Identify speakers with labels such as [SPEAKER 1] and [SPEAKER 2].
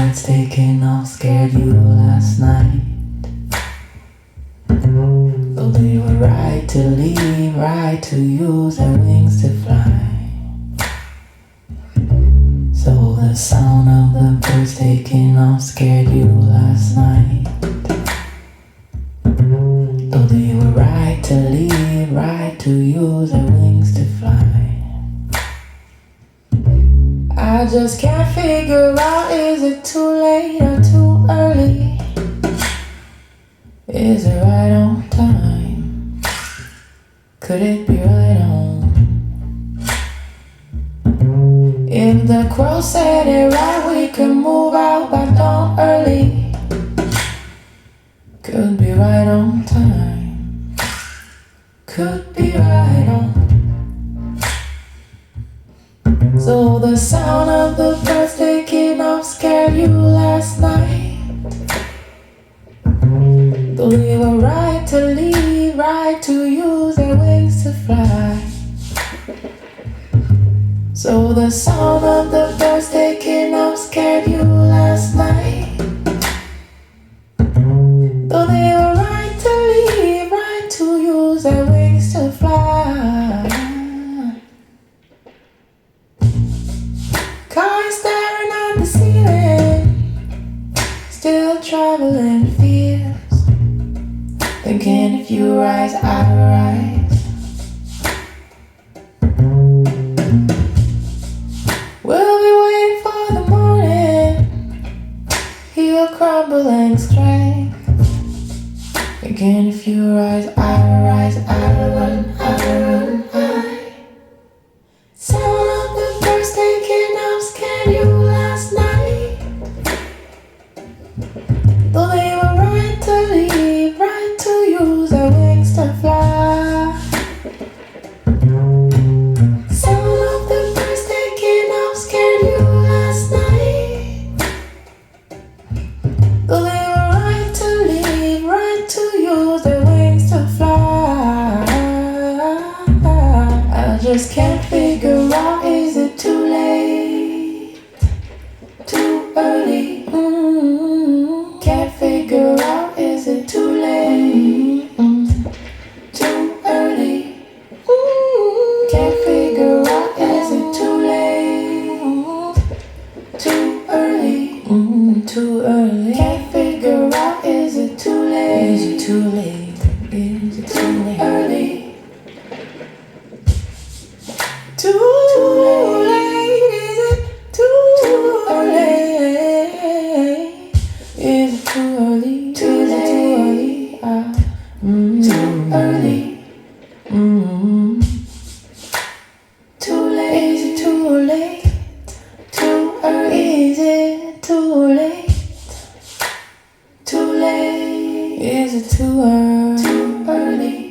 [SPEAKER 1] birds taking off scared you last night. Though they were right to leave, right to use their wings to fly. So the sound of the birds taking off scared you last night. Though they were right to leave, right to use their wings to fly. I just can't figure out, is it too late or too early? Is it right on time? Could it be right on? If the crow said it right, we could move out by dawn early. Could be right on time. Could be right on. So the sound of the birds taking off scared you last night. Though they were right to leave, right to use their wings to fly. So the sound of the birds taking off scared you last night. Though they were right to leave, right to use their wings to fly. Cars staring at the ceiling, still traveling fields, thinking if you rise, I rise. We'll be waiting for the morning, he'll crumble and strength, thinking if you rise, I rise, I run, I run, I. Sound of the birds taking off scared you last night. Though they were right to leave, right to use their wings to fly. Sound of the birds taking off scared you last night. Though they were right to leave, right to use their wings to fly. I just can't figure out, is it too late? Too early? Can't figure out, is it too late? Too early? Can't figure out, is it too late? Too early? Too early? Can't figure out, is it too late? Is it too late? Is it too late? Early? Too late, is it too early? Is it too early? Too late, too early. Too late, is it too late? Too early, is it too late? Too late, is it too early? Too early.